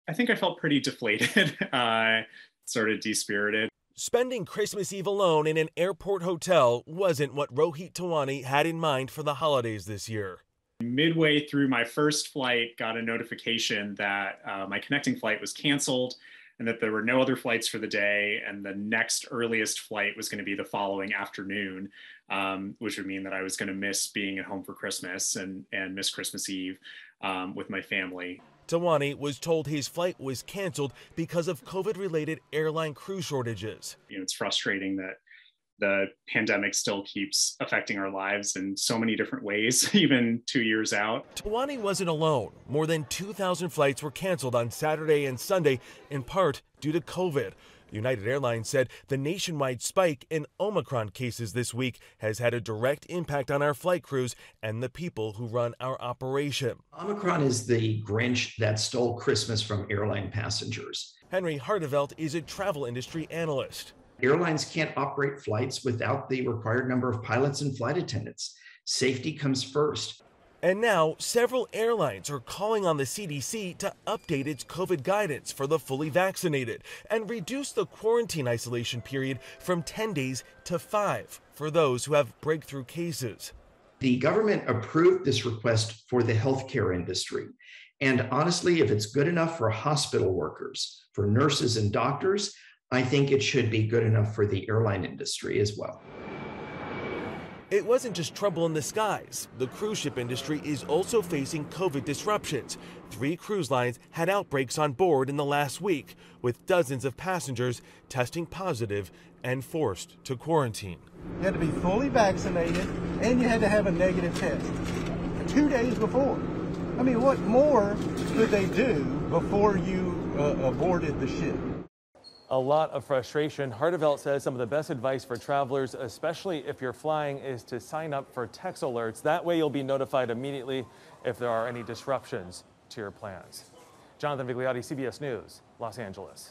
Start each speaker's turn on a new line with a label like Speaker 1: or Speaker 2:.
Speaker 1: I think I felt pretty deflated, sort of dispirited.
Speaker 2: Spending Christmas Eve alone in an airport hotel wasn't what Rohit Tawani had in mind for the holidays this year.
Speaker 1: Midway through my first flight, got a notification that my connecting flight was canceled and that there were no other flights for the day. And the next earliest flight was going to be the following afternoon, which would mean that I was going to miss being at home for Christmas and miss Christmas Eve with my family.
Speaker 2: Tawani was told his flight was canceled because of COVID-related airline crew shortages.
Speaker 1: It's frustrating that the pandemic still keeps affecting our lives in so many different ways, even 2 years out.
Speaker 2: Tawani wasn't alone. More than 2,000 flights were canceled on Saturday and Sunday, in part due to COVID. United Airlines said the nationwide spike in Omicron cases this week has had a direct impact on our flight crews and the people who run our operation.
Speaker 3: Omicron is the Grinch that stole Christmas from airline passengers.
Speaker 2: Henry Hardevelt is a travel industry analyst.
Speaker 3: Airlines can't operate flights without the required number of pilots and flight attendants. Safety comes first.
Speaker 2: And now, several airlines are calling on the CDC to update its COVID guidance for the fully vaccinated and reduce the quarantine isolation period from 10 days to 5 for those who have breakthrough cases.
Speaker 3: The government approved this request for the healthcare industry. And honestly, if it's good enough for hospital workers, for nurses and doctors, I think it should be good enough for the airline industry as well.
Speaker 2: It wasn't just trouble in the skies. The cruise ship industry is also facing COVID disruptions. 3 cruise lines had outbreaks on board in the last week, with dozens of passengers testing positive and forced to quarantine.
Speaker 4: You had to be fully vaccinated and you had to have a negative test 2 days before. I mean, what more could they do before you boarded the ship?
Speaker 5: A lot of frustration. Hardevelt says some of the best advice for travelers, especially if you're flying, is to sign up for text alerts. That way you'll be notified immediately if there are any disruptions to your plans. Jonathan Vigliotti, CBS News, Los Angeles.